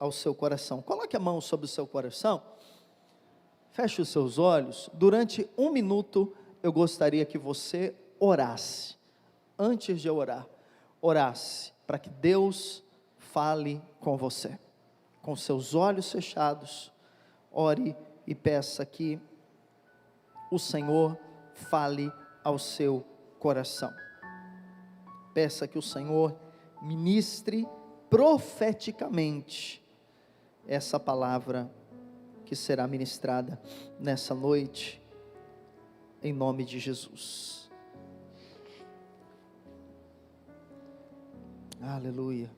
ao seu coração. Coloque a mão sobre o seu coração, feche os seus olhos. Durante 1 minuto, eu gostaria que você orasse. Antes de eu orar, orasse para que Deus fale com você. Com seus olhos fechados, ore e peça que o Senhor fale ao seu coração. Peça que o Senhor ministre profeticamente essa palavra que será ministrada nessa noite, em nome de Jesus. Aleluia.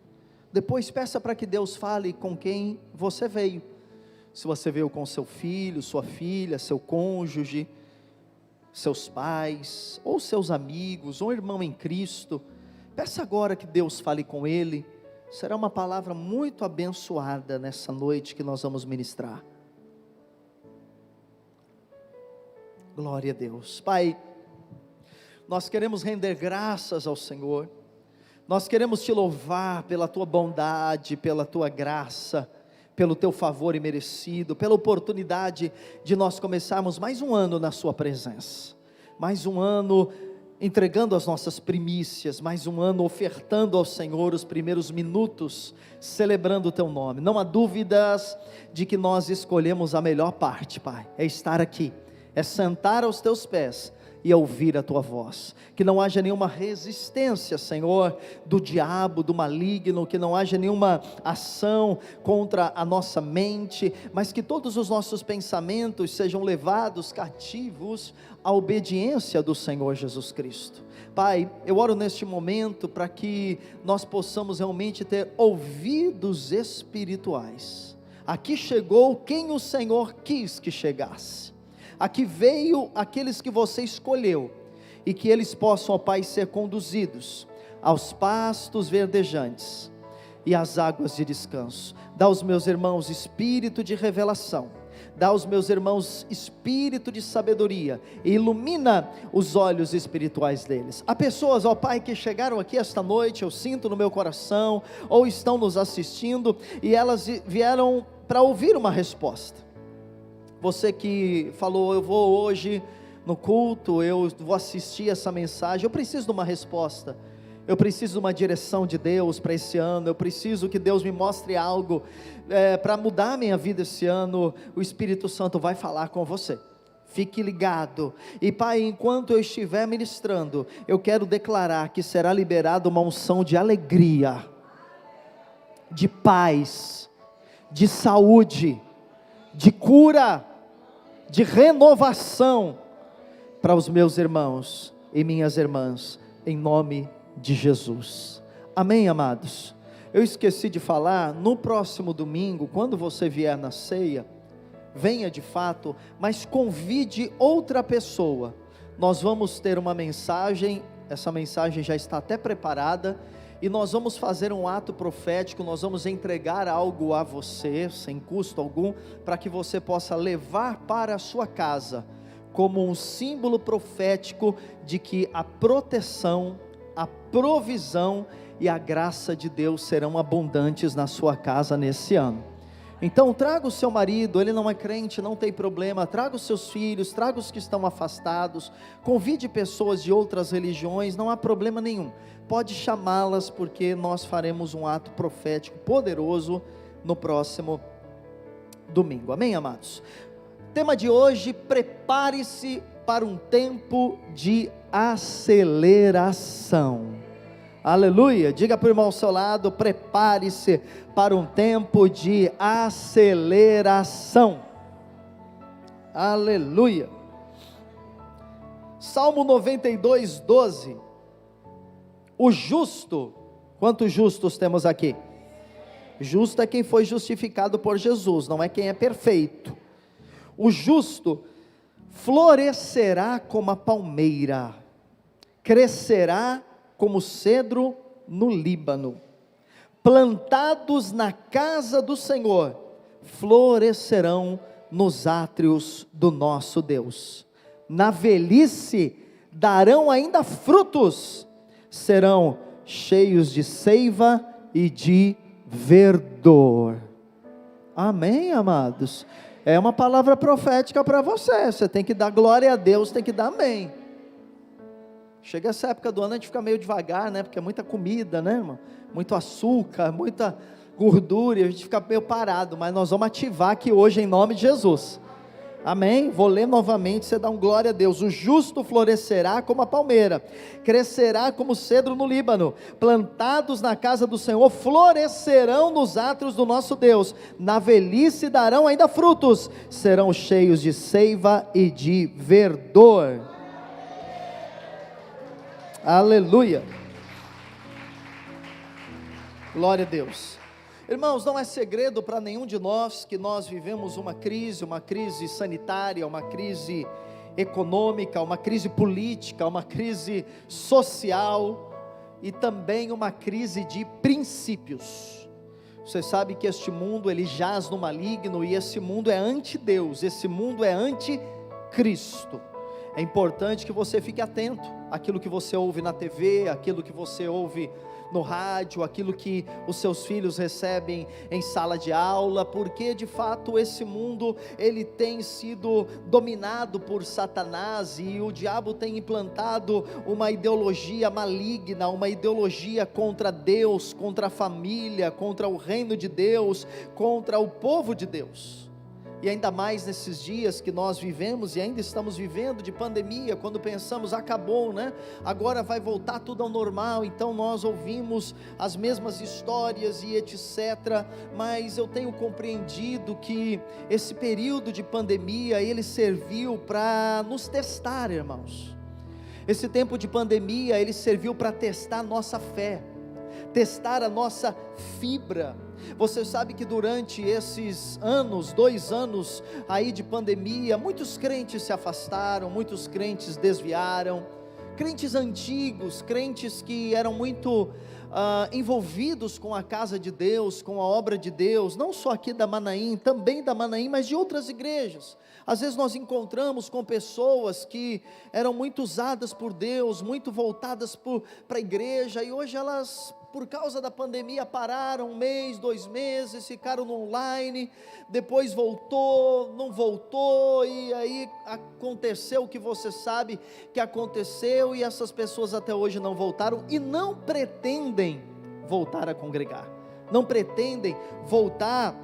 Depois peça para que Deus fale com quem você veio. Se você veio com seu filho, sua filha, seu cônjuge, seus pais, ou seus amigos, ou um irmão em Cristo, peça agora que Deus fale com ele. Será uma palavra muito abençoada nessa noite que nós vamos ministrar. Glória a Deus. Pai, nós queremos render graças ao Senhor. Nós queremos te louvar pela tua bondade, pela tua graça, pelo teu favor imerecido, pela oportunidade de nós começarmos mais um ano na sua presença, mais um ano entregando as nossas primícias, mais um ano ofertando ao Senhor os primeiros minutos, celebrando o teu nome. Não há dúvidas de que nós escolhemos a melhor parte, Pai, é estar aqui, é sentar aos teus pés e ouvir a tua voz. Que não haja nenhuma resistência, Senhor, do diabo, do maligno, que não haja nenhuma ação contra a nossa mente, mas que todos os nossos pensamentos sejam levados cativos à obediência do Senhor Jesus Cristo. Pai, eu oro neste momento para que nós possamos realmente ter ouvidos espirituais. Aqui chegou quem o Senhor quis que chegasse. Aqui veio aqueles que você escolheu, e que eles possam, ó Pai, ser conduzidos aos pastos verdejantes e às águas de descanso. Dá aos meus irmãos espírito de revelação, dá aos meus irmãos espírito de sabedoria, e ilumina os olhos espirituais deles. Há pessoas, ó Pai, que chegaram aqui esta noite, eu sinto no meu coração, ou estão nos assistindo, e elas vieram para ouvir uma resposta. Você que falou, eu vou hoje no culto, eu vou assistir essa mensagem, eu preciso de uma resposta, eu preciso de uma direção de Deus para esse ano, eu preciso que Deus me mostre algo, para mudar a minha vida esse ano. O Espírito Santo vai falar com você, fique ligado. E Pai, enquanto eu estiver ministrando, eu quero declarar que será liberada uma unção de alegria, de paz, de saúde, de cura, de renovação para os meus irmãos e minhas irmãs, em nome de Jesus. Amém, amados? Eu esqueci de falar, no próximo domingo, quando você vier na ceia, venha de fato, mas convide outra pessoa. Nós vamos ter uma mensagem, essa mensagem já está até preparada, e nós vamos fazer um ato profético, nós vamos entregar algo a você, sem custo algum, para que você possa levar para a sua casa, como um símbolo profético de que a proteção, a provisão e a graça de Deus serão abundantes na sua casa nesse ano. Então traga o seu marido, ele não é crente, não tem problema, traga os seus filhos, traga os que estão afastados, convide pessoas de outras religiões, não há problema nenhum, pode chamá-las, porque nós faremos um ato profético poderoso no próximo domingo, amém, amados? Tema de hoje: prepare-se para um tempo de aceleração. Aleluia, diga para o irmão ao seu lado: prepare-se para um tempo de aceleração. Aleluia. Salmo 92, 12. O justo, quantos justos temos aqui? Justo é quem foi justificado por Jesus, não é quem é perfeito. O justo florescerá como a palmeira, crescerá como cedro no Líbano, plantados na casa do Senhor, florescerão nos átrios do nosso Deus. Na velhice darão ainda frutos, serão cheios de seiva e de verdor. Amém, amados? É uma palavra profética para você. Você tem que dar glória a Deus, tem que dar amém. Chega essa época do ano, a gente fica meio devagar, né? Porque é muita comida, né, irmão? Muito açúcar, muita gordura, e a gente fica meio parado. Mas nós vamos ativar aqui hoje em nome de Jesus. Amém? Vou ler novamente, você dá um glória a Deus. O justo florescerá como a palmeira, crescerá como o cedro no Líbano, plantados na casa do Senhor, florescerão nos átrios do nosso Deus, na velhice darão ainda frutos, serão cheios de seiva e de verdor. Aleluia, glória a Deus. Irmãos, não é segredo para nenhum de nós que nós vivemos uma crise sanitária, uma crise econômica, uma crise política, uma crise social e também uma crise de princípios. Você sabe que este mundo ele jaz no maligno e esse mundo é anti-Deus, esse mundo é anti-Cristo. É importante que você fique atento àquilo que você ouve na TV, àquilo que você ouve no rádio, aquilo que os seus filhos recebem em sala de aula, porque de fato esse mundo ele tem sido dominado por Satanás e o diabo tem implantado uma ideologia maligna, uma ideologia contra Deus, contra a família, contra o reino de Deus, contra o povo de Deus. E ainda mais nesses dias que nós vivemos e ainda estamos vivendo de pandemia, quando pensamos, acabou, né? Agora vai voltar tudo ao normal, então nós ouvimos as mesmas histórias e etc. Mas eu tenho compreendido que esse período de pandemia, ele serviu para nos testar, irmãos. Esse tempo de pandemia, ele serviu para testar a nossa fé, testar a nossa fibra. Você sabe que durante esses anos, 2 anos aí de pandemia, muitos crentes se afastaram, muitos crentes desviaram, crentes antigos, crentes que eram muito envolvidos com a casa de Deus, com a obra de Deus, não só aqui da Manaim, também da Manaim, mas de outras igrejas. Às vezes nós encontramos com pessoas que eram muito usadas por Deus, muito voltadas para a igreja, e hoje elas, por causa da pandemia, pararam 1 mês, 2 meses, ficaram no online, depois voltou, não voltou, e aí aconteceu o que você sabe que aconteceu, e essas pessoas até hoje não voltaram, e não pretendem voltar a congregar, não pretendem voltar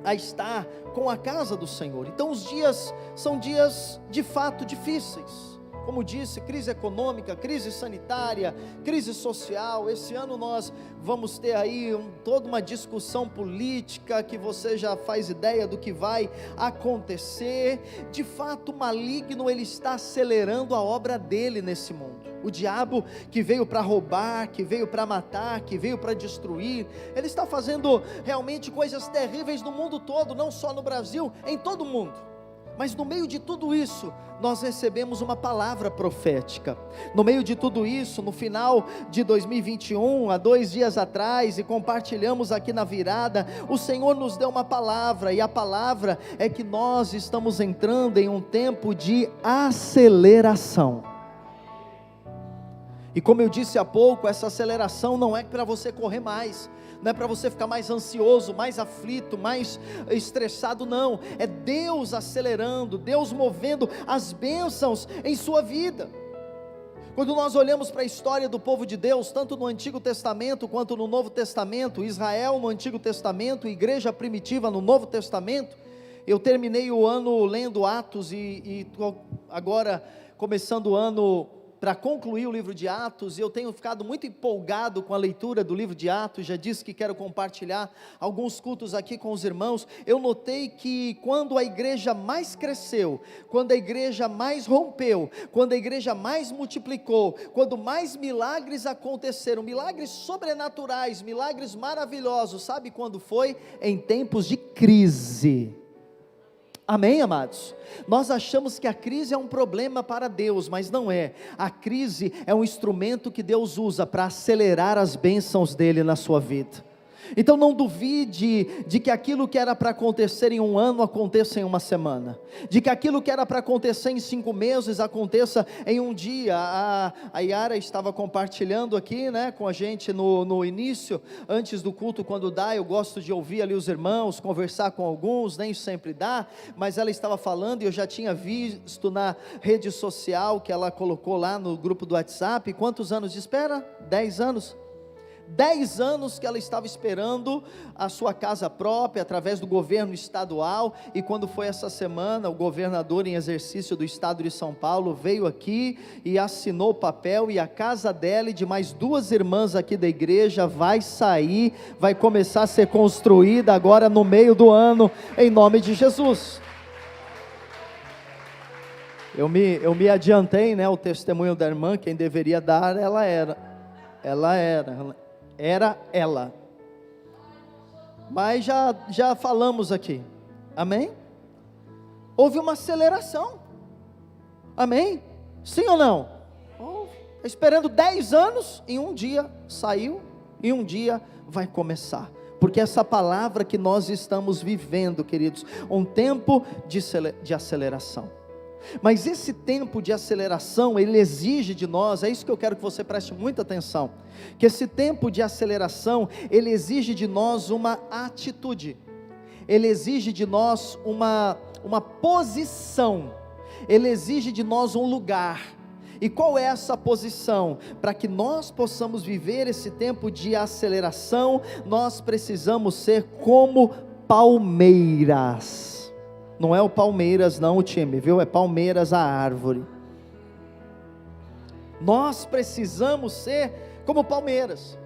a estar com a casa do Senhor. Então os dias são dias de fato difíceis, como disse, crise econômica, crise sanitária, crise social. Esse ano nós vamos ter aí toda uma discussão política, que você já faz ideia do que vai acontecer. De fato o maligno ele está acelerando a obra dele nesse mundo. O diabo, que veio para roubar, que veio para matar, que veio para destruir, ele está fazendo realmente coisas terríveis no mundo todo, não só no Brasil, em todo o mundo. Mas no meio de tudo isso, nós recebemos uma palavra profética. No meio de tudo isso, no final de 2021, há 2 dias atrás, e compartilhamos aqui na virada, o Senhor nos deu uma palavra, e a palavra é que nós estamos entrando em um tempo de aceleração. E como eu disse há pouco, essa aceleração não é para você correr mais, não é para você ficar mais ansioso, mais aflito, mais estressado, não. É Deus acelerando, Deus movendo as bênçãos em sua vida. Quando nós olhamos para a história do povo de Deus, tanto no Antigo Testamento quanto no Novo Testamento, Israel no Antigo Testamento, Igreja primitiva no Novo Testamento, eu terminei o ano lendo Atos e agora começando o ano para concluir o livro de Atos, e eu tenho ficado muito empolgado com a leitura do livro de Atos. Já disse que quero compartilhar alguns cultos aqui com os irmãos. Eu notei que quando a igreja mais cresceu, quando a igreja mais rompeu, quando a igreja mais multiplicou, quando mais milagres aconteceram, milagres sobrenaturais, milagres maravilhosos, sabe quando foi? Em tempos de crise. Amém, amados? Nós achamos que a crise é um problema para Deus, mas não é. A crise é um instrumento que Deus usa para acelerar as bênçãos dele na sua vida. Então não duvide de que aquilo que era para acontecer em um ano, aconteça em uma semana, de que aquilo que era para acontecer em 5 meses, aconteça em um dia. A Yara estava compartilhando aqui, né, com a gente no início, antes do culto, quando dá, eu gosto de ouvir ali os irmãos, conversar com alguns, nem sempre dá, mas ela estava falando, e eu já tinha visto na rede social, que ela colocou lá no grupo do WhatsApp, quantos anos de espera? 10 anos, 10 anos que ela estava esperando a sua casa própria, através do governo estadual, e quando foi essa semana, o governador em exercício do estado de São Paulo, veio aqui e assinou o papel, e a casa dela e de mais 2 irmãs aqui da igreja, vai sair, vai começar a ser construída agora no meio do ano, em nome de Jesus. Eu me adiantei, né, o testemunho da irmã, quem deveria dar, ela era, mas já falamos aqui, amém? Houve uma aceleração, amém? Sim ou não? Houve. Esperando 10 anos, em um dia saiu, em um dia vai começar, porque essa palavra que nós estamos vivendo, queridos, um tempo de aceleração. Mas esse tempo de aceleração, ele exige de nós, é isso que eu quero que você preste muita atenção, que esse tempo de aceleração, ele exige de nós uma atitude, ele exige de nós uma posição, ele exige de nós um lugar. E qual é essa posição? Para que nós possamos viver esse tempo de aceleração, nós precisamos ser como palmeiras. Não é o Palmeiras não o time, viu? É Palmeiras a árvore. Nós precisamos ser como palmeiras.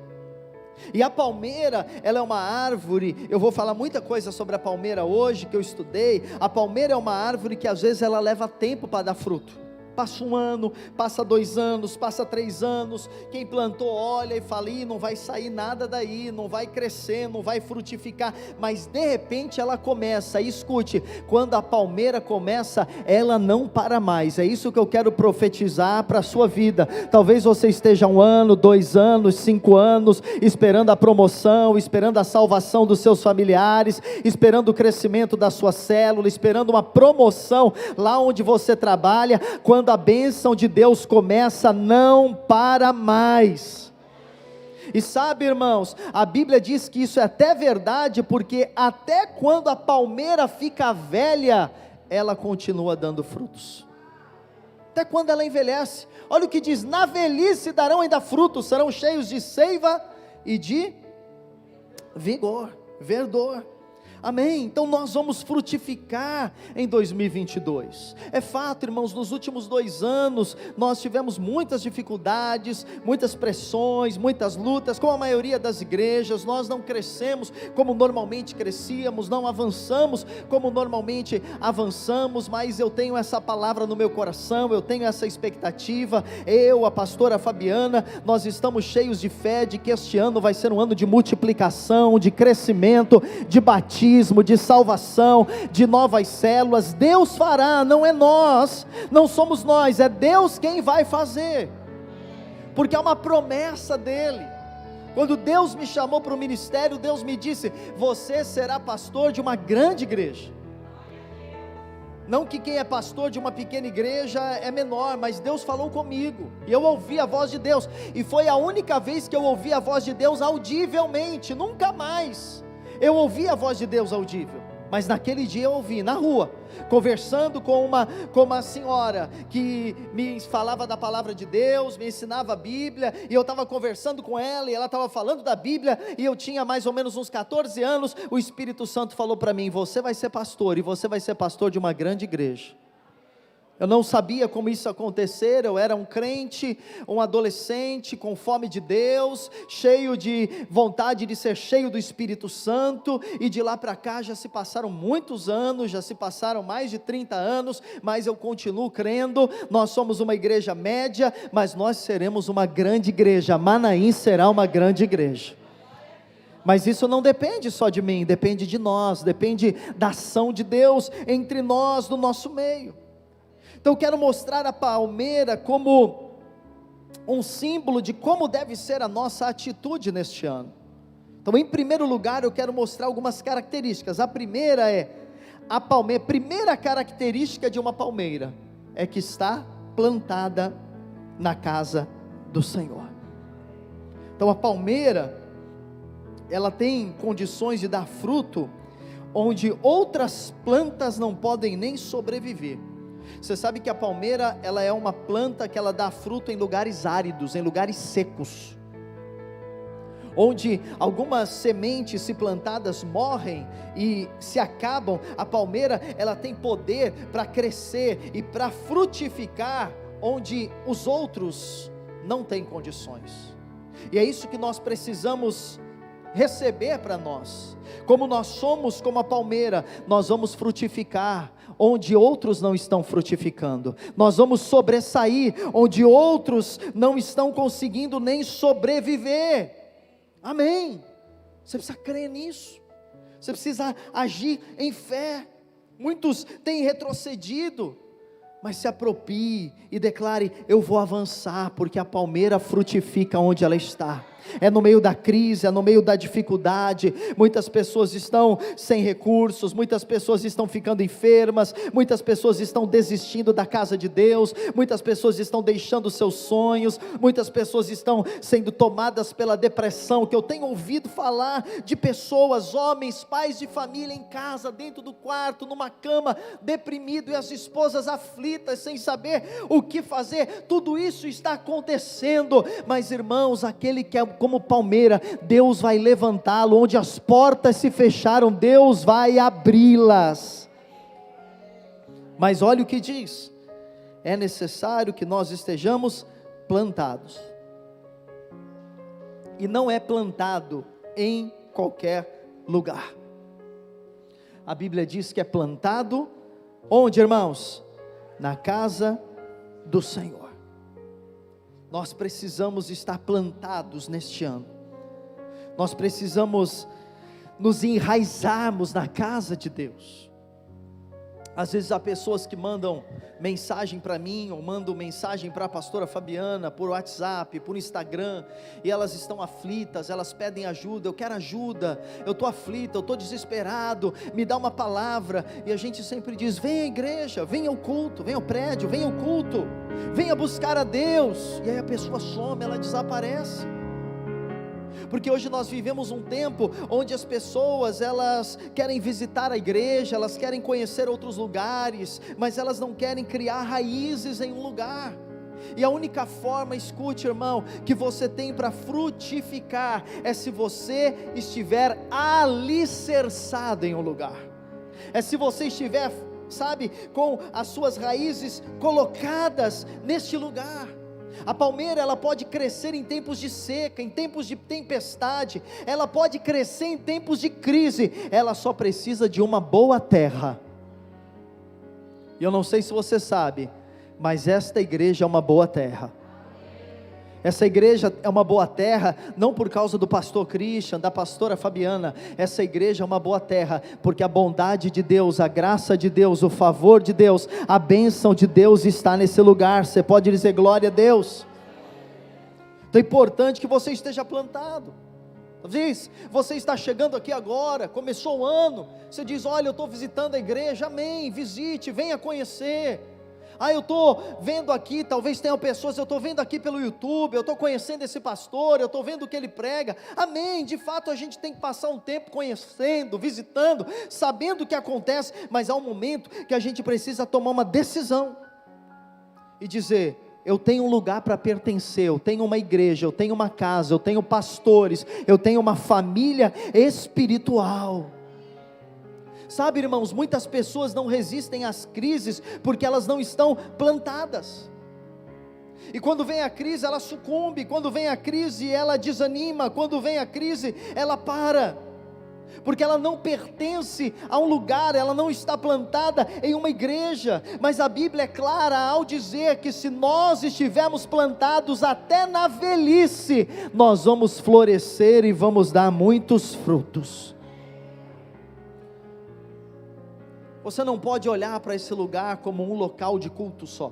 E a palmeira, ela é uma árvore, eu vou falar muita coisa sobre a palmeira hoje, que eu estudei. A palmeira é uma árvore que às vezes ela leva tempo para dar fruto. Passa 1 ano, passa 2 anos, passa 3 anos, quem plantou olha e fala, não vai sair nada daí, não vai crescer, não vai frutificar, mas de repente ela começa. E escute, quando a palmeira começa, ela não para mais. É isso que eu quero profetizar para a sua vida. Talvez você esteja 1 ano, 2 anos, 5 anos, esperando a promoção, esperando a salvação dos seus familiares, esperando o crescimento da sua célula, esperando uma promoção lá onde você trabalha. Quando a bênção de Deus começa, não para mais. E sabe, irmãos, a Bíblia diz que isso é até verdade, porque até quando a palmeira fica velha, ela continua dando frutos, até quando ela envelhece. Olha o que diz, na velhice darão ainda frutos, serão cheios de seiva e de vigor, verdor. Amém? Então nós vamos frutificar em 2022, é fato, irmãos. Nos últimos 2 anos, nós tivemos muitas dificuldades, muitas pressões, muitas lutas, como a maioria das igrejas. Nós não crescemos como normalmente crescíamos, não avançamos como normalmente avançamos, mas eu tenho essa palavra no meu coração, eu tenho essa expectativa, a pastora Fabiana, nós estamos cheios de fé, de que este ano vai ser um ano de multiplicação, de crescimento, de batismo, de salvação, de novas células. Deus fará, não é nós, não somos nós, é Deus quem vai fazer, porque é uma promessa dele. Quando Deus me chamou para o ministério, Deus me disse, você será pastor de uma grande igreja. Não que quem é pastor de uma pequena igreja é menor, mas Deus falou comigo, e eu ouvi a voz de Deus, e foi a única vez que eu ouvi a voz de Deus audivelmente, nunca mais eu ouvi a voz de Deus audível, mas naquele dia eu ouvi, na rua, conversando com uma senhora, que me falava da palavra de Deus, me ensinava a Bíblia, e eu estava conversando com ela, e ela estava falando da Bíblia, e eu tinha mais ou menos uns 14 anos, o Espírito Santo falou para mim, você vai ser pastor, e você vai ser pastor de uma grande igreja. Eu não sabia como isso ia acontecer, eu era um crente, um adolescente com fome de Deus, cheio de vontade de ser cheio do Espírito Santo, e de lá para cá já se passaram muitos anos, já se passaram mais de 30 anos, mas eu continuo crendo. Nós somos uma igreja média, mas nós seremos uma grande igreja. Manaim será uma grande igreja. Mas isso não depende só de mim, depende de nós, depende da ação de Deus entre nós, no nosso meio. Então eu quero mostrar a palmeira como um símbolo de como deve ser a nossa atitude neste ano. Então, em primeiro lugar, eu quero mostrar algumas características. A primeira é, a primeira característica de uma palmeira é que está plantada na casa do Senhor. Então a palmeira, ela tem condições de dar fruto onde outras plantas não podem nem sobreviver. Você sabe que a palmeira, ela é uma planta que ela dá fruto em lugares áridos, em lugares secos, onde algumas sementes, se plantadas, morrem e se acabam. A palmeira, ela tem poder para crescer e para frutificar onde os outros não têm condições. E é isso que nós precisamos receber para nós. Como nós somos como a palmeira, nós vamos frutificar onde outros não estão frutificando. Nós vamos sobressair onde outros não estão conseguindo nem sobreviver. Amém. Você precisa crer nisso. Você precisa agir em fé. Muitos têm retrocedido, mas se aproprie e declare: eu vou avançar, porque a palmeira frutifica onde ela está. É no meio da crise, é no meio da dificuldade. Muitas pessoas estão sem recursos, muitas pessoas estão ficando enfermas, muitas pessoas estão desistindo da casa de Deus, muitas pessoas estão deixando seus sonhos, muitas pessoas estão sendo tomadas pela depressão. Que eu tenho ouvido falar de pessoas, homens, pais de família em casa, dentro do quarto, numa cama, deprimido, e as esposas aflitas, sem saber o que fazer. Tudo isso está acontecendo, mas irmãos, aquele que é como palmeira, Deus vai levantá-lo. Onde as portas se fecharam, Deus vai abri-las. Mas olha o que diz: é necessário que nós estejamos plantados, e não é plantado em qualquer lugar. A Bíblia diz que é plantado onde, irmãos? Na casa do Senhor. Nós precisamos estar plantados neste ano. Nós precisamos nos enraizarmos na casa de Deus. Às vezes há pessoas que mandam mensagem para mim, ou mandam mensagem para a pastora Fabiana, por WhatsApp, por Instagram, e elas estão aflitas, elas pedem ajuda. Eu quero ajuda, eu estou aflita, eu estou desesperado, me dá uma palavra. E a gente sempre diz: venha à igreja, venha ao culto, venha ao prédio, venha ao culto, venha buscar a Deus. E aí a pessoa some, ela desaparece. Porque hoje nós vivemos um tempo onde as pessoas, elas querem visitar a igreja, elas querem conhecer outros lugares, mas elas não querem criar raízes em um lugar. E a única forma, escute irmão, que você tem para frutificar, é se você estiver alicerçado em um lugar, é se você estiver, sabe, com as suas raízes colocadas neste lugar. A palmeira, ela pode crescer em tempos de seca, em tempos de tempestade, ela pode crescer em tempos de crise, ela só precisa de uma boa terra. E eu não sei se você sabe, mas esta igreja é uma boa terra. Essa igreja é uma boa terra, não por causa do pastor Christian, da pastora Fabiana. Essa igreja é uma boa terra, porque a bondade de Deus, a graça de Deus, o favor de Deus, a bênção de Deus está nesse lugar. Você pode dizer glória a Deus? Então é importante que você esteja plantado. Talvez você está chegando aqui agora, começou o ano, você diz: olha, eu estou visitando a igreja. Amém, visite, venha conhecer. Eu estou vendo aqui, talvez tenham pessoas, eu estou vendo aqui pelo YouTube, eu estou conhecendo esse pastor, eu estou vendo o que ele prega. Amém, de fato a gente tem que passar um tempo conhecendo, visitando, sabendo o que acontece, mas há um momento que a gente precisa tomar uma decisão, e dizer: eu tenho um lugar para pertencer, eu tenho uma igreja, eu tenho uma casa, eu tenho pastores, eu tenho uma família espiritual. Sabe irmãos, muitas pessoas não resistem às crises, porque elas não estão plantadas, e quando vem a crise ela sucumbe, quando vem a crise ela desanima, quando vem a crise ela para, porque ela não pertence a um lugar, ela não está plantada em uma igreja. Mas a Bíblia é clara ao dizer que se nós estivermos plantados até na velhice, nós vamos florescer e vamos dar muitos frutos. Você não pode olhar para esse lugar como um local de culto só.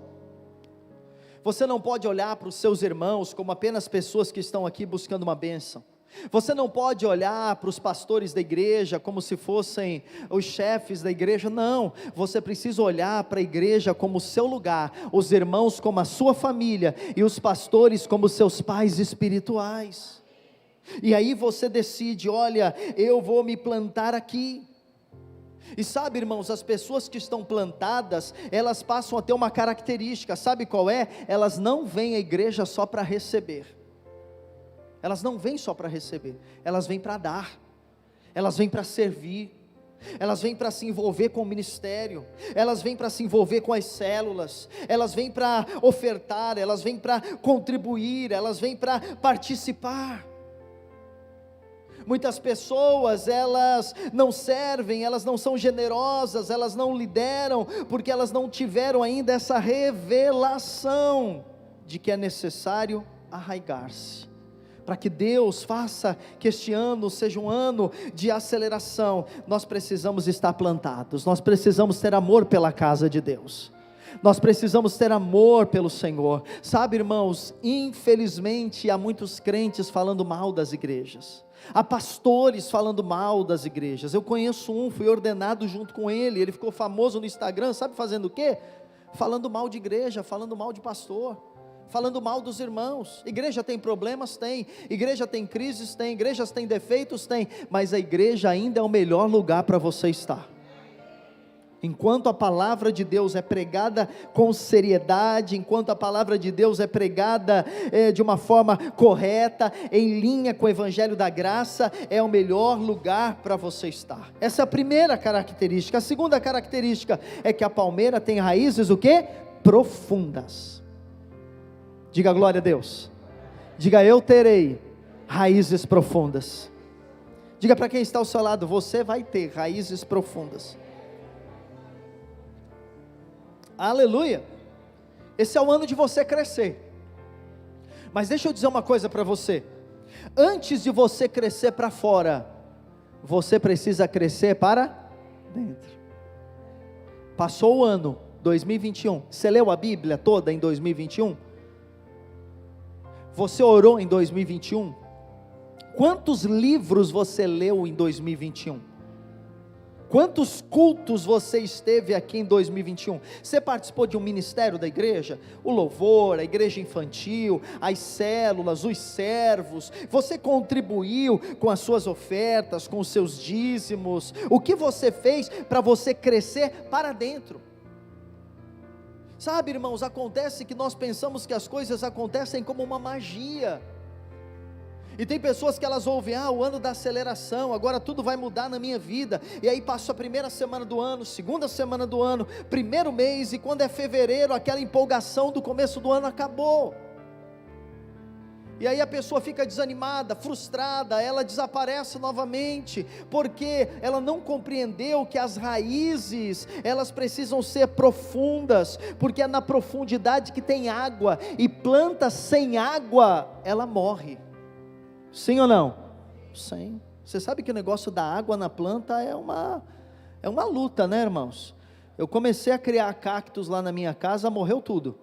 Você não pode olhar para os seus irmãos como apenas pessoas que estão aqui buscando uma bênção. Você não pode olhar para os pastores da igreja como se fossem os chefes da igreja, não. Você precisa olhar para a igreja como o seu lugar, os irmãos como a sua família, e os pastores como seus pais espirituais. E aí você decide: olha, eu vou me plantar aqui. E sabe, irmãos, as pessoas que estão plantadas, elas passam a ter uma característica, sabe qual é? Elas não vêm à igreja só para receber. Elas não vêm só para receber, elas vêm para dar, elas vêm para servir, elas vêm para se envolver com o ministério, elas vêm para se envolver com as células, elas vêm para ofertar, elas vêm para contribuir, elas vêm para participar. Muitas pessoas, elas não servem, elas não são generosas, elas não lideram, porque elas não tiveram ainda essa revelação de que é necessário arraigar-se, para que Deus faça que este ano seja um ano de aceleração. Nós precisamos estar plantados, nós precisamos ter amor pela casa de Deus, nós precisamos ter amor pelo Senhor. Sabe, irmãos, infelizmente há muitos crentes falando mal das igrejas, há pastores falando mal das igrejas. Eu conheço um, fui ordenado junto com ele, ele ficou famoso no Instagram, sabe fazendo o quê? Falando mal de igreja, falando mal de pastor, falando mal dos irmãos. Igreja tem problemas? Tem. Igreja tem crises? Tem. Igrejas têm defeitos? Tem. Mas a igreja ainda é o melhor lugar para você estar. Enquanto a palavra de Deus é pregada com seriedade, enquanto a palavra de Deus é pregada de uma forma correta, em linha com o evangelho da graça, é o melhor lugar para você estar. Essa é a primeira característica. A segunda característica é que a palmeira tem raízes o quê? Profundas. Diga glória a Deus. Diga: eu terei raízes profundas. Diga para quem está ao seu lado: você vai ter raízes profundas. Aleluia. Esse é o ano de você crescer. Mas deixa eu dizer uma coisa para você: antes de você crescer para fora, você precisa crescer para dentro. Passou o ano 2021, você leu a Bíblia toda em 2021? Você orou em 2021? Quantos livros você leu em 2021? Quantos cultos você esteve aqui em 2021? Você participou de um ministério da igreja? O louvor, a igreja infantil, as células, os servos. Você contribuiu com as suas ofertas, com os seus dízimos? O que você fez para você crescer para dentro? Sabe, irmãos, acontece que nós pensamos que as coisas acontecem como uma magia. E tem pessoas que elas ouvem: o ano da aceleração, agora tudo vai mudar na minha vida. E aí passa a primeira semana do ano, segunda semana do ano, primeiro mês, e quando é fevereiro, aquela empolgação do começo do ano acabou. E aí a pessoa fica desanimada, frustrada, ela desaparece novamente, porque ela não compreendeu que as raízes, elas precisam ser profundas, porque é na profundidade que tem água, e planta sem água, ela morre. Sim ou não? Sim. Você sabe que o negócio da água na planta é uma luta, né, irmãos? Eu comecei a criar cactos lá na minha casa, morreu tudo.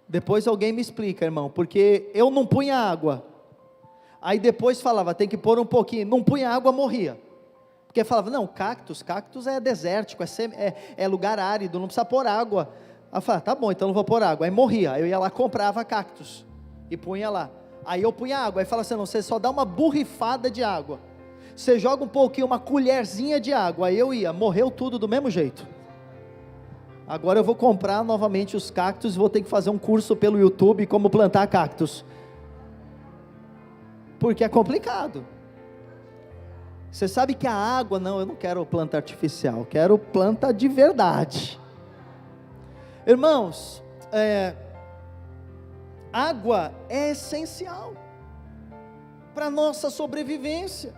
Depois alguém me explica, irmão, porque eu não punha água, aí depois falava: tem que pôr um pouquinho, não punha água, morria, porque falava: não, cactus é desértico, é lugar árido, não precisa pôr água. Aí eu falava: tá bom, então não vou pôr água. Aí morria, eu ia lá, comprava cactus, e punha lá, aí eu punha água, aí falava assim: não, você só dá uma borrifada de água, você joga um pouquinho, uma colherzinha de água, aí eu ia, morreu tudo do mesmo jeito. Agora eu vou comprar novamente os cactos, vou ter que fazer um curso pelo YouTube, como plantar cactos, porque é complicado. Você sabe que a água, não, eu não quero planta artificial, quero planta de verdade. Irmãos, água é essencial para a nossa sobrevivência.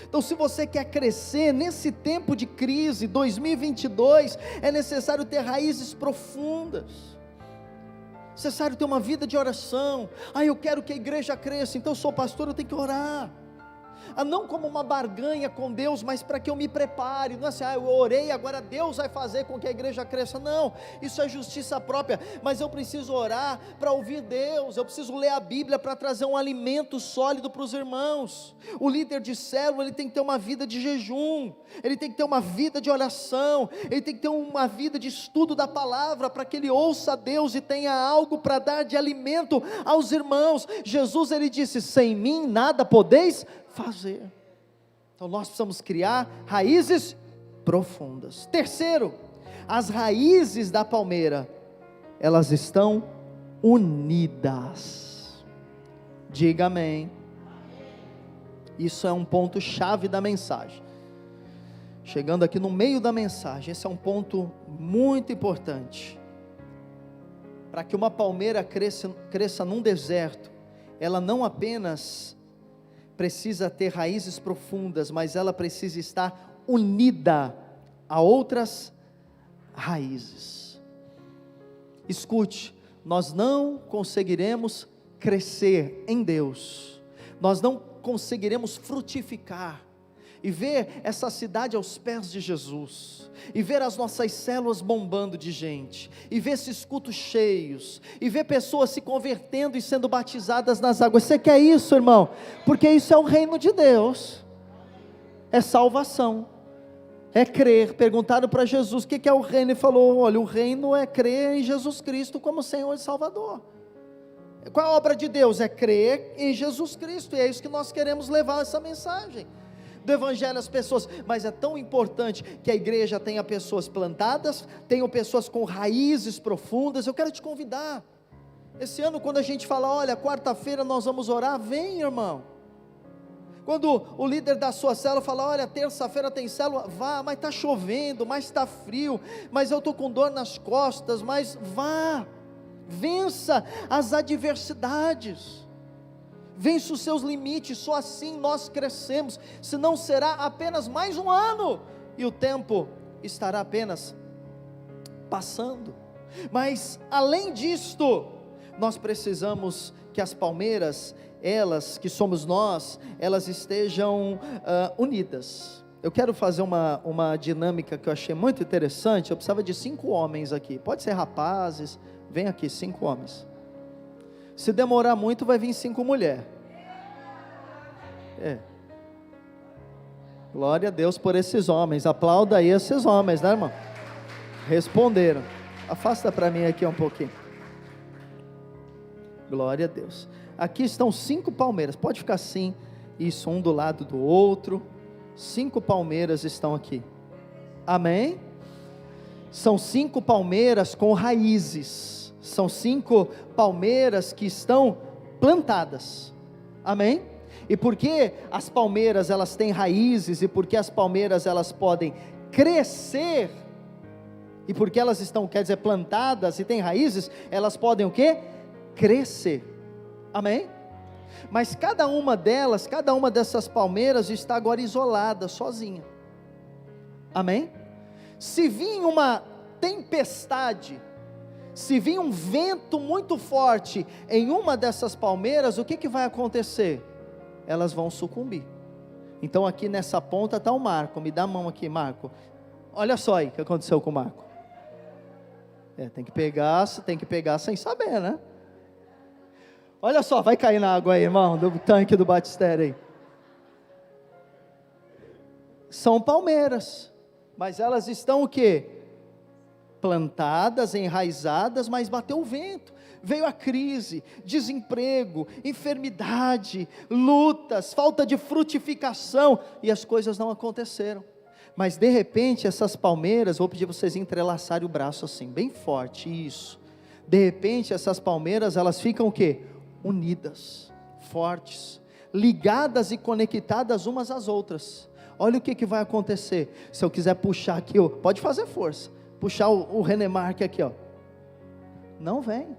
Então, se você quer crescer nesse tempo de crise, 2022, é necessário ter raízes profundas, necessário ter uma vida de oração. Eu quero que a igreja cresça, então eu sou pastor, eu tenho que orar. não como uma barganha com Deus, mas para que eu me prepare. Não é assim, eu orei, agora Deus vai fazer com que a igreja cresça. Não, isso é justiça própria, mas eu preciso orar para ouvir Deus, eu preciso ler a Bíblia para trazer um alimento sólido para os irmãos. O líder de célula, ele tem que ter uma vida de jejum, ele tem que ter uma vida de oração, ele tem que ter uma vida de estudo da palavra, para que ele ouça a Deus e tenha algo para dar de alimento aos irmãos. Jesus, ele disse: sem mim nada podeis fazer. Então nós precisamos criar raízes profundas. Terceiro, as raízes da palmeira, elas estão unidas. Diga amém. Isso é um ponto chave da mensagem. Chegando aqui no meio da mensagem, esse é um ponto muito importante. Para que uma palmeira cresça num deserto, ela não apenas precisa ter raízes profundas, mas ela precisa estar unida a outras raízes. Escute, nós não conseguiremos crescer em Deus, nós não conseguiremos frutificar e ver essa cidade aos pés de Jesus, e ver as nossas células bombando de gente, e ver esses cultos cheios, e ver pessoas se convertendo e sendo batizadas nas águas. Você quer isso, irmão? Porque isso é o reino de Deus, é salvação, é crer. Perguntaram para Jesus o que é o reino, ele falou: olha, o reino é crer em Jesus Cristo como Senhor e Salvador. Qual é a obra de Deus? É crer em Jesus Cristo, e é isso que nós queremos levar essa mensagem do Evangelho às pessoas. Mas é tão importante que a igreja tenha pessoas plantadas, tenham pessoas com raízes profundas. Eu quero te convidar, esse ano, quando a gente fala: olha, quarta-feira nós vamos orar, vem, irmão. Quando o líder da sua célula fala: olha, terça-feira tem célula, vá. Mas está chovendo, mas está frio, mas eu estou com dor nas costas, mas vá, vença as adversidades, vença os seus limites. Só assim nós crescemos, senão será apenas mais um ano, e o tempo estará apenas passando. Mas além disto, nós precisamos que as palmeiras, elas que somos nós, elas estejam unidas. Eu quero fazer uma dinâmica que eu achei muito interessante. Eu precisava de 5 homens aqui, pode ser rapazes, vem aqui, 5 homens. Se demorar muito, vai vir 5 mulheres. Glória a Deus por esses homens. Aplauda aí esses homens, né, irmão? Responderam. Afasta para mim aqui um pouquinho. Glória a Deus. Aqui estão 5 palmeiras. Pode ficar assim, isso, um do lado do outro. 5 palmeiras estão aqui. Amém? São 5 palmeiras com raízes. São 5 palmeiras que estão plantadas. Amém? E porque as palmeiras elas têm raízes, e porque as palmeiras elas podem crescer, e porque elas estão, quer dizer, plantadas e têm raízes, elas podem o quê? Crescer. Amém? Mas cada uma dessas palmeiras está agora isolada, sozinha. Amém? Se vir uma tempestade, se vir um vento muito forte em uma dessas palmeiras, o que vai acontecer? Elas vão sucumbir. Então aqui nessa ponta está o Marco. Me dá a mão aqui, Marco. Olha só aí o que aconteceu com o Marco. Tem que pegar sem saber, né? Olha só, vai cair na água aí, irmão, do tanque do batistério aí. São palmeiras, mas elas estão o quê? Plantadas, enraizadas, mas bateu o vento, veio a crise, desemprego, enfermidade, lutas, falta de frutificação, e as coisas não aconteceram. Mas de repente essas palmeiras, vou pedir para vocês entrelaçarem o braço assim, bem forte, isso. De repente essas palmeiras, elas ficam o quê? Unidas, fortes, ligadas e conectadas umas às outras. Olha o que vai acontecer. Se eu quiser puxar aqui, pode fazer força, puxar o Renemark aqui, não vem,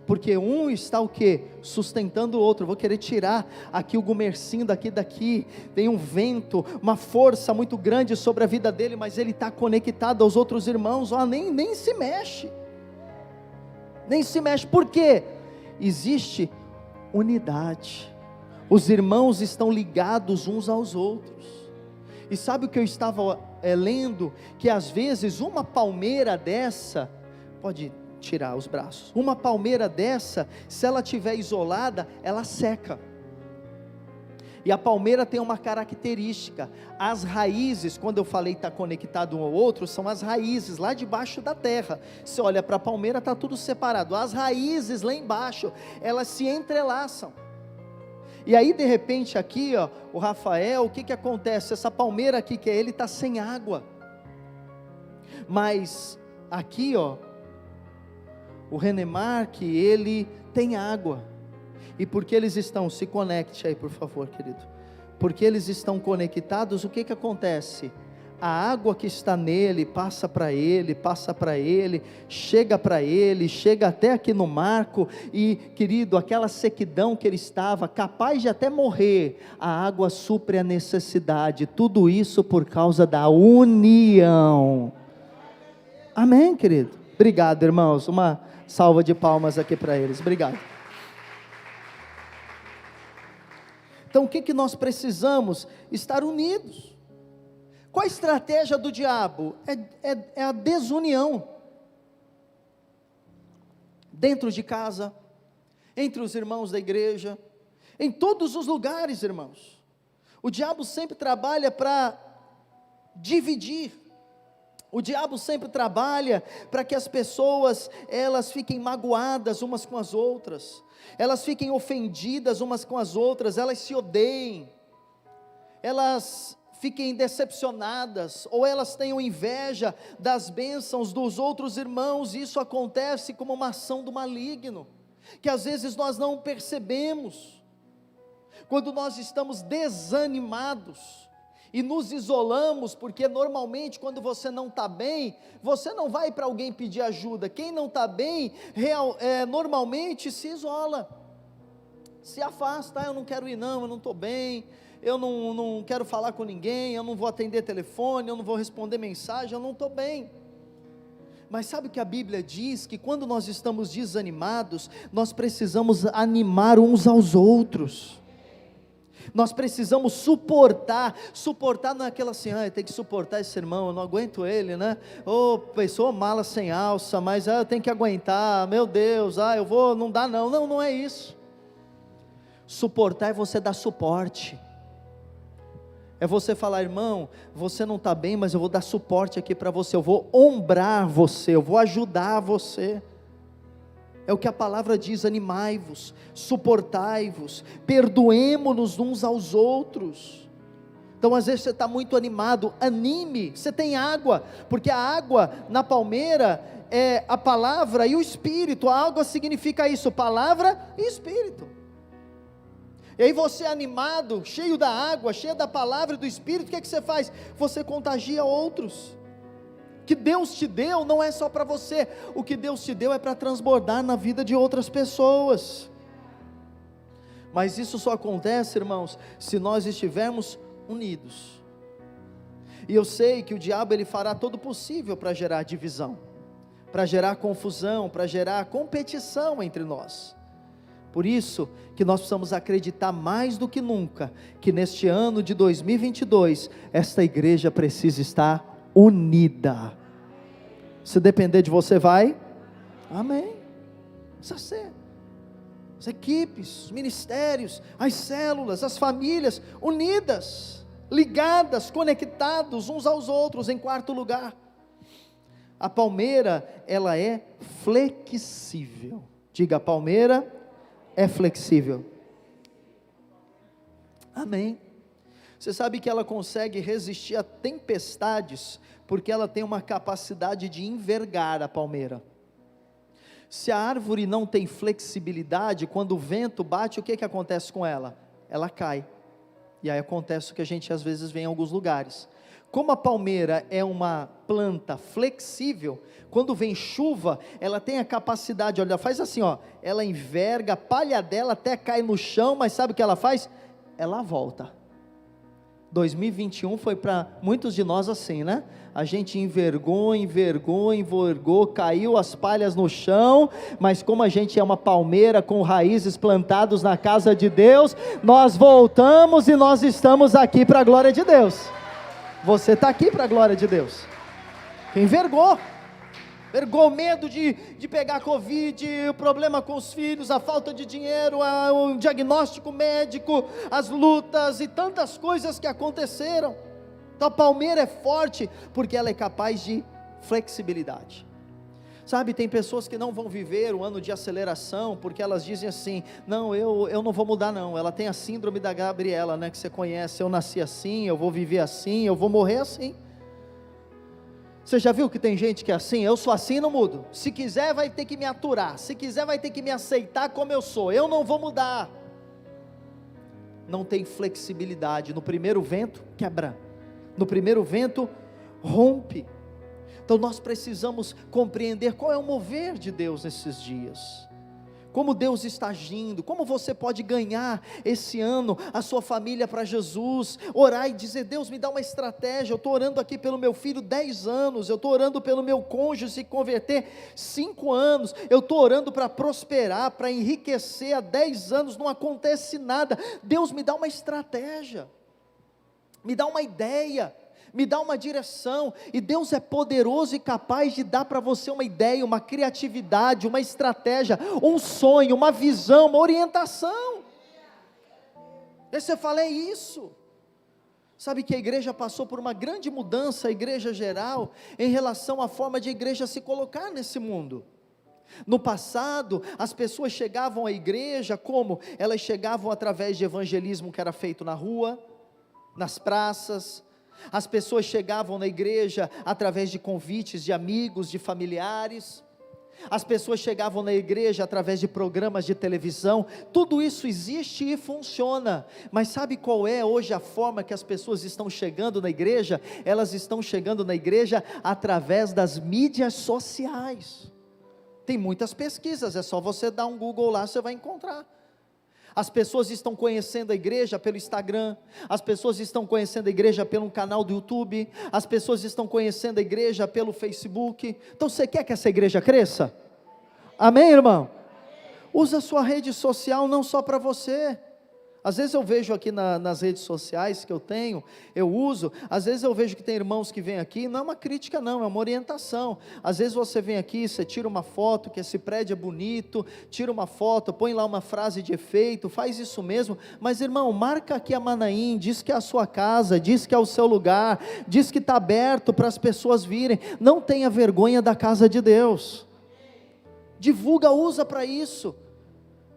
porque um está o quê? Sustentando o outro. Eu vou querer tirar aqui o Gumercinho daqui, tem um vento, uma força muito grande sobre a vida dele, mas ele está conectado aos outros irmãos, nem se mexe, por quê? Existe unidade, Os irmãos estão ligados uns aos outros. E sabe o que eu estava lendo? Que às vezes uma palmeira dessa, pode tirar os braços, uma palmeira dessa, se ela estiver isolada, ela seca. E a palmeira tem uma característica, as raízes, quando eu falei está conectado um ao outro, são as raízes lá debaixo da terra. Você olha para a palmeira, está tudo separado, as raízes lá embaixo, elas se entrelaçam. E aí de repente aqui, ó, o Rafael, o que que acontece? Essa palmeira aqui que é ele, está sem água, mas aqui ó, o Renemar, que ele tem água. E porque eles estão, se conecte aí por favor querido, porque eles estão conectados, o que que acontece? A água que está nele, passa para ele, chega para ele, chega até aqui no Marco, e querido, aquela sequidão que ele estava, capaz de até morrer, a água supre a necessidade, tudo isso por causa da união, amém querido? Obrigado irmãos, uma salva de palmas aqui para eles, obrigado. Então o que que nós precisamos? Estar unidos. Qual a estratégia do diabo? É a desunião, dentro de casa, entre os irmãos da igreja, em todos os lugares irmãos, o diabo sempre trabalha para dividir, o diabo sempre trabalha para que as pessoas, elas fiquem magoadas umas com as outras, elas fiquem ofendidas umas com as outras, elas se odeiem, elas fiquem decepcionadas, ou elas tenham inveja das bênçãos dos outros irmãos. Isso acontece como uma ação do maligno, que às vezes nós não percebemos, quando nós estamos desanimados, e nos isolamos, porque normalmente quando você não está bem, você não vai para alguém pedir ajuda, quem não está bem, normalmente se isola, se afasta, eu não quero ir não, eu não estou bem, eu não quero falar com ninguém, eu não vou atender telefone, eu não vou responder mensagem, eu não estou bem. Mas sabe o que a Bíblia diz? Que quando nós estamos desanimados, nós precisamos animar uns aos outros, nós precisamos suportar não é aquela assim, tem que suportar esse irmão, eu não aguento ele, né, pessoa mala sem alça, mas eu tenho que aguentar, meu Deus, eu vou, não dá não é isso. Suportar é você dar suporte, é você falar, irmão, você não está bem, mas eu vou dar suporte aqui para você, eu vou ombrar você, eu vou ajudar você. É o que a palavra diz, animai-vos, suportai-vos, perdoemo-nos uns aos outros. Então às vezes você está muito animado, anime, você tem água, porque a água na palmeira é a palavra e o Espírito, a água significa isso, palavra e Espírito. E aí você animado, cheio da água, cheio da palavra e do Espírito, o que é que você faz? Você contagia outros. Que Deus te deu não é só para você, o que Deus te deu é para transbordar na vida de outras pessoas. Mas isso só acontece, irmãos, se nós estivermos unidos. E eu sei que o diabo ele fará todo o possível para gerar divisão, para gerar confusão, para gerar competição entre nós. Por isso que nós precisamos acreditar mais do que nunca, que neste ano de 2022, esta igreja precisa estar unida. Se depender de você, vai? Amém. Precisa ser. As equipes, os ministérios, as células, as famílias, unidas, ligadas, conectados uns aos outros. Em quarto lugar, a palmeira, ela é flexível. Diga, a palmeira é flexível. Amém. Você sabe que ela consegue resistir a tempestades, porque ela tem uma capacidade de envergar a palmeira. Se a árvore não tem flexibilidade, quando o vento bate, o que acontece com ela? Ela cai, e aí acontece o que a gente às vezes vê em alguns lugares. Como a palmeira é uma planta flexível, quando vem chuva, ela tem a capacidade, olha, faz assim, ela enverga, a palha dela até cai no chão, mas sabe o que ela faz? Ela volta. 2021 foi para muitos de nós assim, né? A gente envergou, caiu as palhas no chão, mas como a gente é uma palmeira com raízes plantadas na casa de Deus, nós voltamos e nós estamos aqui para a glória de Deus. Você está aqui para a glória de Deus. Quem envergou o medo de pegar Covid, o problema com os filhos, a falta de dinheiro, o diagnóstico médico, as lutas e tantas coisas que aconteceram. Então a palmeira é forte, porque ela é capaz de flexibilidade. Sabe, tem pessoas que não vão viver o ano de aceleração, porque elas dizem assim, não, eu não vou mudar não. Ela tem a síndrome da Gabriela, né, que você conhece, eu nasci assim, eu vou viver assim, eu vou morrer assim. Você já viu que tem gente que é assim? Eu sou assim, não mudo. Se quiser vai ter que me aturar, se quiser vai ter que me aceitar como eu sou, eu não vou mudar. Não tem flexibilidade, no primeiro vento quebra, no primeiro vento rompe. Então nós precisamos compreender qual é o mover de Deus nesses dias, como Deus está agindo, como você pode ganhar esse ano a sua família para Jesus. Orar e dizer, Deus me dá uma estratégia. Eu estou orando aqui pelo meu filho 10 anos, eu estou orando pelo meu cônjuge se converter 5 anos, eu estou orando para prosperar, para enriquecer há 10 anos, não acontece nada. Deus me dá uma estratégia, me dá uma ideia, me dá uma direção. E Deus é poderoso e capaz de dar para você uma ideia, uma criatividade, uma estratégia, um sonho, uma visão, uma orientação. E você fala, é isso. Sabe que a igreja passou por uma grande mudança, a igreja geral, em relação à forma de a igreja se colocar nesse mundo. No passado, as pessoas chegavam à igreja como? Elas chegavam através de evangelismo que era feito na rua, nas praças. As pessoas chegavam na igreja através de convites de amigos, de familiares. As pessoas chegavam na igreja através de programas de televisão. Tudo isso existe e funciona. Mas sabe qual é hoje a forma que as pessoas estão chegando na igreja? Elas estão chegando na igreja através das mídias sociais. Tem muitas pesquisas, é só você dar um Google lá, você vai encontrar. As pessoas estão conhecendo a igreja pelo Instagram, as pessoas estão conhecendo a igreja pelo canal do YouTube, as pessoas estão conhecendo a igreja pelo Facebook. Então você quer que essa igreja cresça? Amém, irmão? Usa a sua rede social não só para você. Às vezes eu vejo aqui nas redes sociais que eu uso, às vezes eu vejo que tem irmãos que vêm aqui, não é uma crítica não, é uma orientação. Às vezes você vem aqui, você tira uma foto, que esse prédio é bonito, tira uma foto, põe lá uma frase de efeito, faz isso mesmo, mas irmão, marca aqui a Manaim, diz que é a sua casa, diz que é o seu lugar, diz que está aberto para as pessoas virem. Não tenha vergonha da casa de Deus, divulga, usa para isso.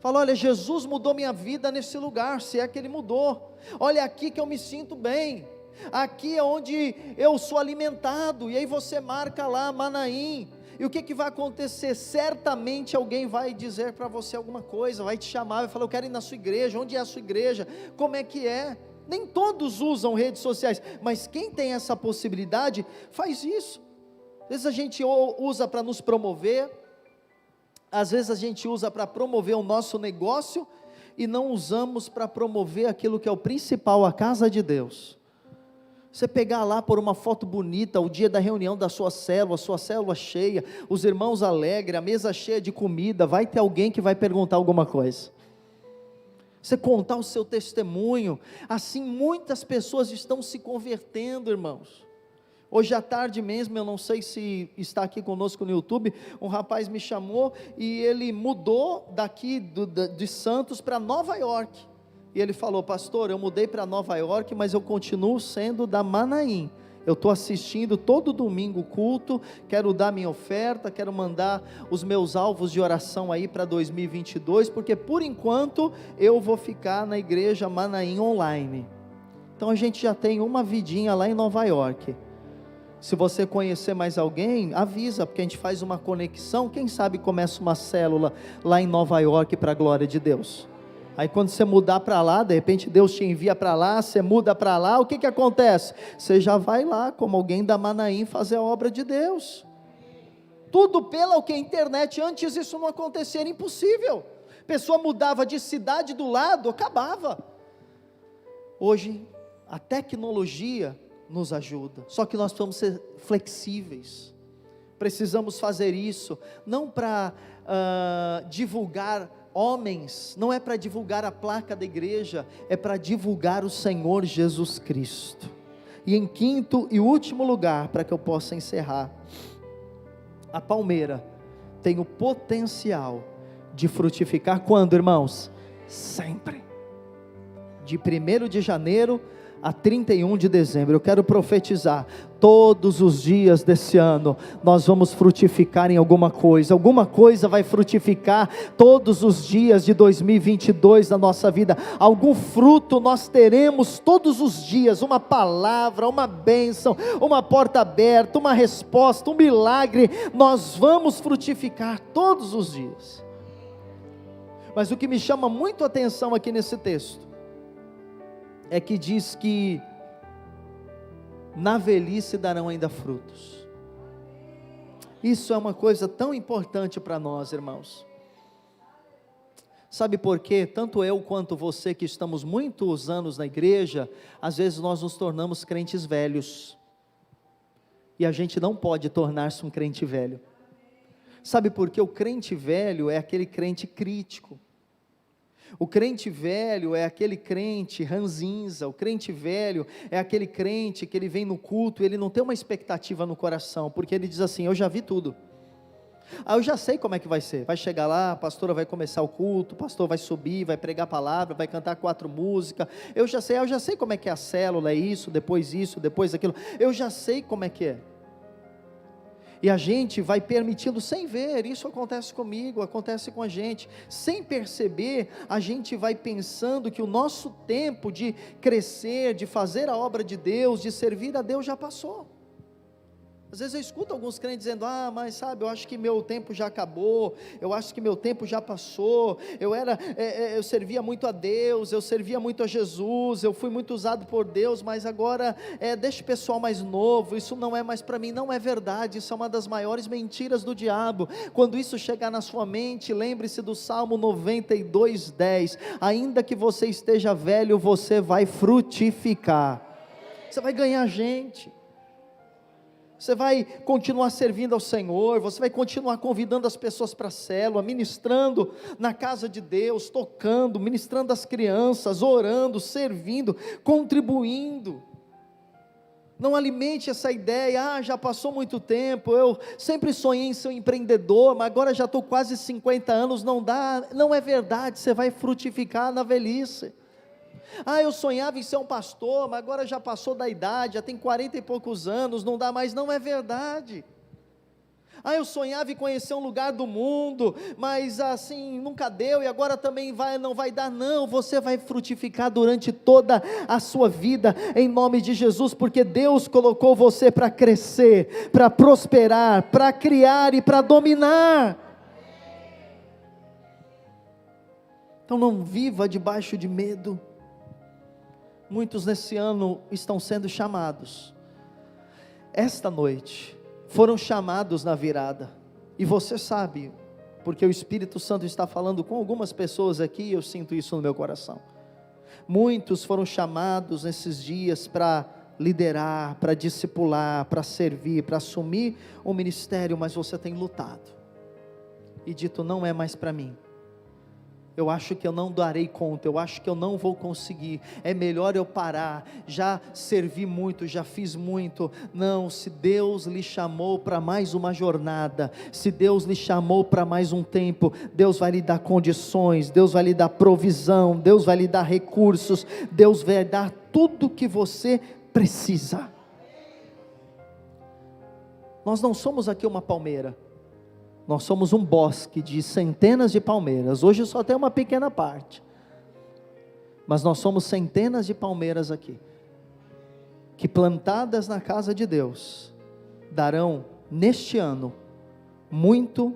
Fala, olha, Jesus mudou minha vida nesse lugar, se é que Ele mudou. Olha, aqui que eu me sinto bem, aqui é onde eu sou alimentado. E aí você marca lá Manaim. E o que vai acontecer? Certamente alguém vai dizer para você alguma coisa, vai te chamar, vai falar, eu quero ir na sua igreja. Onde é a sua igreja? Como é que é? Nem todos usam redes sociais, mas quem tem essa possibilidade, faz isso. Às vezes a gente usa para nos promover, às vezes a gente usa para promover o nosso negócio, e não usamos para promover aquilo que é o principal, a casa de Deus. Você pegar lá por uma foto bonita, o dia da reunião da sua célula cheia, os irmãos alegres, a mesa cheia de comida, vai ter alguém que vai perguntar alguma coisa. Você contar o seu testemunho, assim muitas pessoas estão se convertendo, irmãos. Hoje à tarde mesmo, eu não sei se está aqui conosco no YouTube, um rapaz me chamou e ele mudou daqui de Santos para Nova York. E ele falou, pastor, eu mudei para Nova York, mas eu continuo sendo da Manaim. Eu estou assistindo todo domingo o culto, quero dar minha oferta, quero mandar os meus alvos de oração aí para 2022, porque por enquanto eu vou ficar na igreja Manaim online. Então a gente já tem uma vidinha lá em Nova York. Se você conhecer mais alguém, avisa, porque a gente faz uma conexão, quem sabe começa uma célula lá em Nova York para a glória de Deus. Aí quando você mudar para lá, de repente Deus te envia para lá, você muda para lá, o que acontece? Você já vai lá, como alguém da Manaim, fazer a obra de Deus. Tudo pela que a internet, antes isso não acontecia, era impossível. A pessoa mudava de cidade do lado, acabava. Hoje A tecnologia nos ajuda, só que nós precisamos ser flexíveis. Precisamos fazer isso, não para divulgar homens, não é para divulgar a placa da igreja, é para divulgar o Senhor Jesus Cristo. E em quinto e último lugar, para que eu possa encerrar, a palmeira tem o potencial de frutificar quando, irmãos? Sempre. De 1º de janeiro a 31 de dezembro, eu quero profetizar, todos os dias desse ano, nós vamos frutificar em alguma coisa vai frutificar, todos os dias de 2022 na nossa vida, algum fruto nós teremos todos os dias, uma palavra, uma bênção, uma porta aberta, uma resposta, um milagre, nós vamos frutificar todos os dias. Mas o que me chama muito a atenção aqui nesse texto, é que diz que na velhice darão ainda frutos. Isso é uma coisa tão importante para nós, irmãos. Sabe por quê? Tanto eu quanto você que estamos muitos anos na igreja, às vezes nós nos tornamos crentes velhos, e a gente não pode tornar-se um crente velho. Sabe por quê? O crente velho é aquele crente crítico. O crente velho é aquele crente ranzinza, o crente velho é aquele crente que ele vem no culto e ele não tem uma expectativa no coração, porque ele diz assim, eu já vi tudo, eu já sei como é que vai ser, vai chegar lá, a pastora vai começar o culto, o pastor vai subir, vai pregar a palavra, vai cantar 4 músicas, eu já sei como é que é a célula, é isso, depois aquilo, eu já sei como é que é. E a gente vai permitindo sem ver, isso acontece comigo, acontece com a gente, sem perceber, a gente vai pensando que o nosso tempo de crescer, de fazer a obra de Deus, de servir a Deus já passou. Às vezes eu escuto alguns crentes dizendo, mas sabe, eu acho que meu tempo já acabou, eu acho que meu tempo já passou, eu servia muito a Deus, eu servia muito a Jesus, eu fui muito usado por Deus, mas agora, deixa o pessoal mais novo, isso não é mais para mim. Não é verdade, isso é uma das maiores mentiras do diabo. Quando isso chegar na sua mente, lembre-se do Salmo 92:10, ainda que você esteja velho, você vai frutificar, você vai ganhar gente, você vai continuar servindo ao Senhor, você vai continuar convidando as pessoas para a célula, ministrando na casa de Deus, tocando, ministrando as crianças, orando, servindo, contribuindo. Não alimente essa ideia, já passou muito tempo, eu sempre sonhei em ser um empreendedor, mas agora já estou quase 50 anos, não dá. Não é verdade, você vai frutificar na velhice. Eu sonhava em ser um pastor, mas agora já passou da idade, já tem 40 e poucos anos, não dá mais. Não é verdade. Eu sonhava em conhecer um lugar do mundo, mas assim, nunca deu, e agora também não vai dar. Não, você vai frutificar durante toda a sua vida, em nome de Jesus, porque Deus colocou você para crescer, para prosperar, para criar e para dominar. Então não viva debaixo de medo. Muitos nesse ano estão sendo chamados, esta noite, foram chamados na virada, e você sabe, porque o Espírito Santo está falando com algumas pessoas aqui, e eu sinto isso no meu coração. Muitos foram chamados nesses dias para liderar, para discipular, para servir, para assumir o ministério, mas você tem lutado, e dito, não é mais para mim. Eu acho que eu não darei conta, eu acho que eu não vou conseguir, é melhor eu parar, já servi muito, já fiz muito. Não, se Deus lhe chamou para mais uma jornada, se Deus lhe chamou para mais um tempo, Deus vai lhe dar condições, Deus vai lhe dar provisão, Deus vai lhe dar recursos, Deus vai dar tudo o que você precisa. Nós não somos aqui uma palmeira, nós somos um bosque de centenas de palmeiras. Hoje só tem uma pequena parte, mas nós somos centenas de palmeiras aqui, que plantadas na casa de Deus, darão neste ano, muito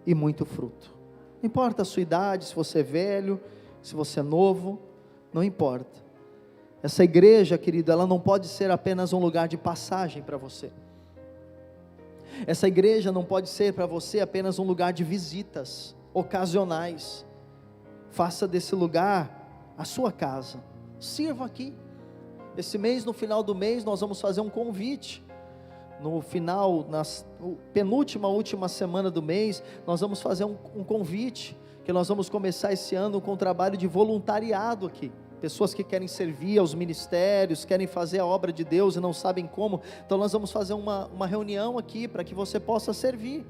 e muito fruto. Não importa a sua idade, se você é velho, se você é novo, não importa. Essa igreja, querido, ela não pode ser apenas um lugar de passagem para você. Essa igreja não pode ser para você apenas um lugar de visitas ocasionais. Faça desse lugar a sua casa, sirva aqui, Esse mês, no final do mês, nós vamos fazer um convite. No final, última semana do mês, nós vamos fazer um convite, que nós vamos começar esse ano com um trabalho de voluntariado aqui. Pessoas que querem servir aos ministérios, querem fazer a obra de Deus e não sabem como. Então nós vamos fazer uma reunião aqui, para que você possa servir.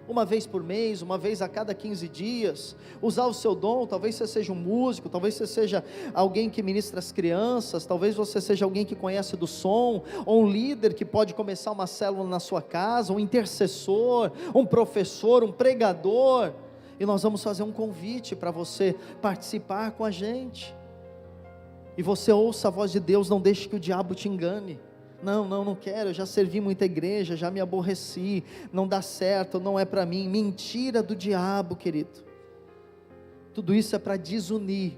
Uma vez por mês, uma vez a cada 15 dias, usar o seu dom. Talvez você seja um músico, talvez você seja alguém que ministra as crianças, talvez você seja alguém que conhece do som, ou um líder que pode começar uma célula na sua casa, um intercessor, um professor, um pregador, e nós vamos fazer um convite para você participar com a gente, e você ouça a voz de Deus, não deixe que o diabo te engane. Não quero, eu já servi muita igreja, já me aborreci, não dá certo, não é para mim. Mentira do diabo, querido. Tudo isso é para desunir.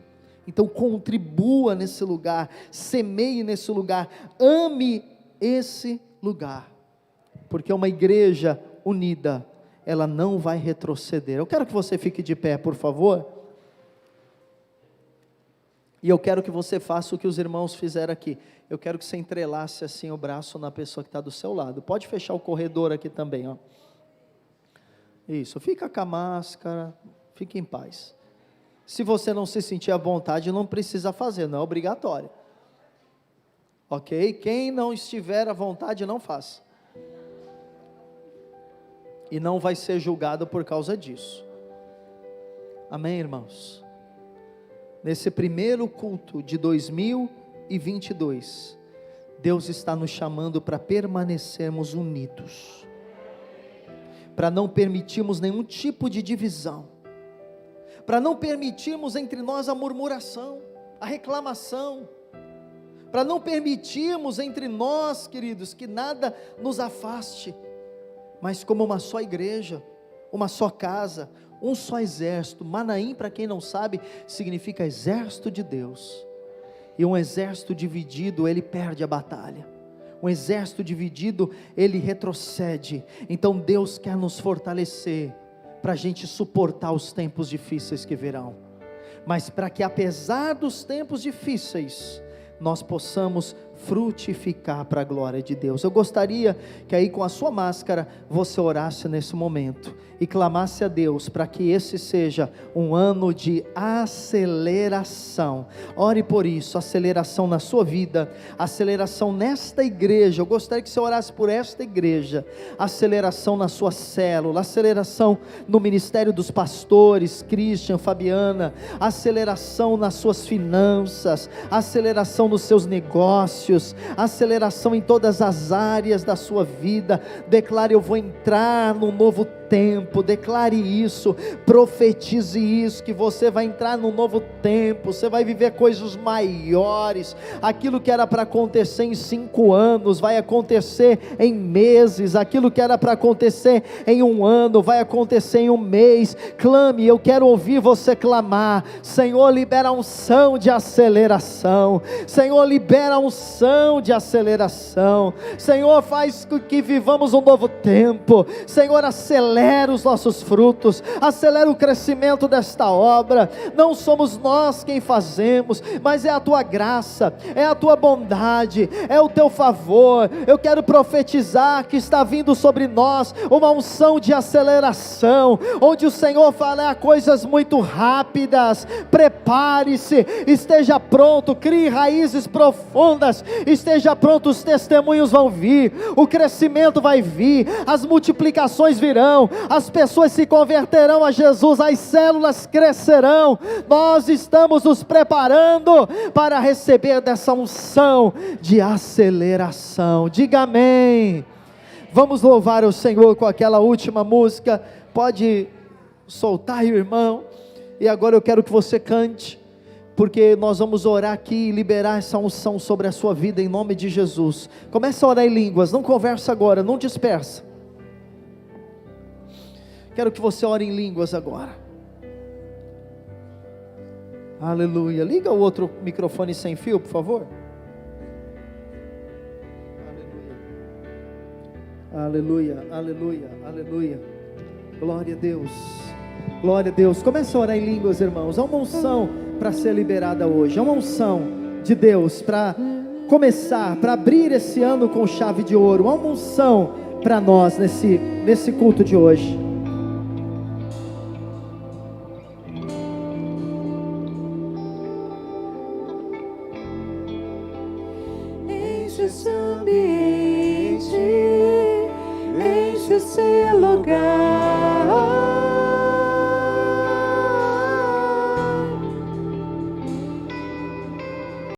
Então contribua nesse lugar, semeie nesse lugar, ame esse lugar, porque uma igreja unida, ela não vai retroceder. Eu quero que você fique de pé, por favor, e eu quero que você faça o que os irmãos fizeram aqui. Eu quero que você entrelace assim o braço na pessoa que está do seu lado. Pode fechar o corredor aqui também, ó. Isso, fica com a máscara, fique em paz. Se você não se sentir à vontade, não precisa fazer, não é obrigatório. Ok? Quem não estiver à vontade, não faça. E não vai ser julgado por causa disso. Amém, irmãos? Nesse primeiro culto de 2022, Deus está nos chamando para permanecermos unidos, para não permitirmos nenhum tipo de divisão, para não permitirmos entre nós a murmuração, a reclamação, para não permitirmos entre nós, queridos, que nada nos afaste, mas como uma só igreja, uma só casa, um só exército. Manaim, para quem não sabe, significa exército de Deus, e um exército dividido, ele perde a batalha. Um exército dividido, ele retrocede. Então Deus quer nos fortalecer, para a gente suportar os tempos difíceis que virão, mas para que apesar dos tempos difíceis, nós possamos frutificar para a glória de Deus. Eu gostaria que aí com a sua máscara, você orasse nesse momento, e clamasse a Deus, para que esse seja um ano de aceleração. Ore por isso, aceleração na sua vida, aceleração nesta igreja. Eu gostaria que você orasse por esta igreja, aceleração na sua célula, aceleração no ministério dos pastores, Christian, Fabiana, aceleração nas suas finanças, aceleração nos seus negócios, aceleração em todas as áreas da sua vida. Declare: eu vou entrar num novo tempo. Declare isso, profetize isso, que você vai entrar num novo tempo, você vai viver coisas maiores. Aquilo que era para acontecer em 5 anos, vai acontecer em meses. Aquilo que era para acontecer em 1 ano, vai acontecer em 1 mês. Clame, eu quero ouvir você clamar: Senhor, libera a unção de aceleração. Senhor, libera a unção de aceleração. Senhor, faz com que vivamos um novo tempo. Senhor, acelera os nossos frutos, acelera o crescimento desta obra. Não somos nós quem fazemos, mas é a tua graça, é a tua bondade, é o teu favor. Eu quero profetizar que está vindo sobre nós uma unção de aceleração, onde o Senhor fará coisas muito rápidas. Prepare-se, esteja pronto, crie raízes profundas, esteja pronto. Os testemunhos vão vir, o crescimento vai vir, as multiplicações virão, as pessoas se converterão a Jesus, as células crescerão. Nós estamos nos preparando para receber dessa unção de aceleração. Diga amém. Vamos louvar o Senhor com aquela última música. Pode soltar, irmão. E agora eu quero que você cante, porque nós vamos orar aqui e liberar essa unção sobre a sua vida em nome de Jesus. Começa a orar em línguas, não conversa agora, não dispersa. Quero que você ore em línguas agora. Aleluia. Liga o outro microfone sem fio, por favor. Aleluia, aleluia, aleluia. Glória a Deus, glória a Deus. Começa a orar em línguas, irmãos. Há uma unção para ser liberada hoje. Há uma unção de Deus para começar, para abrir esse ano com chave de ouro, uma unção para nós nesse culto de hoje. Enche esse ambiente, enche esse lugar.